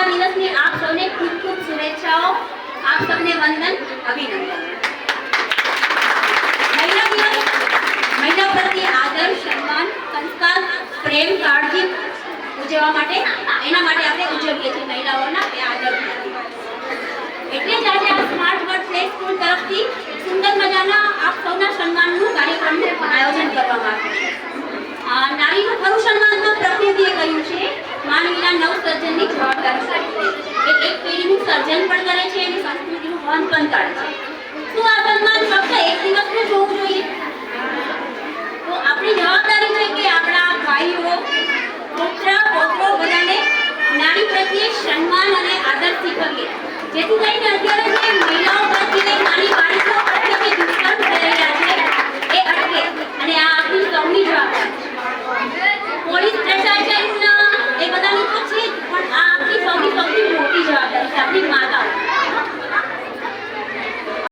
દિવસની આપ સૌને ખૂબ ખૂબ શુભેચ્છાઓ. આપ સૌને વંદન, અભિનંદન. મહિલા પ્રત્યે આદર, સન્માન, સંસ્કાર, પ્રેમ, કાળજી ઉજવવા માટે એના માટે આપણે ઉજવીએ છીએ મહિલાઓના એ આદર. એટલે જ આજે આ સ્માર્ટ વર્ડ પ્લે સ્કૂલ તરફથી સુંદર મજાના આપ સૌના સન્માનનું કાર્યક્રમનું આયોજન કરવામાં આવ્યું છે. નારીનું ખરું સન્માન તો પ્રકૃતિએ કર્યું છે. માનવીના નવસર્જનની જવાબદારી એ એક પેઢીનું સર્જન પણ કરે છે અને સંસ્કૃતિનું વહન પણ કરે છે. શું આ સન્માન ફક્ત એક દિવસનું જોવું જોઈએ? તો આપણી જવાબદારી છે કે આપણા ભાઈઓ, પુત્ર બધાને નારી પ્રત્યે સન્માન અને આદર શીખવીએ, જેથી કરીને અત્યારે જે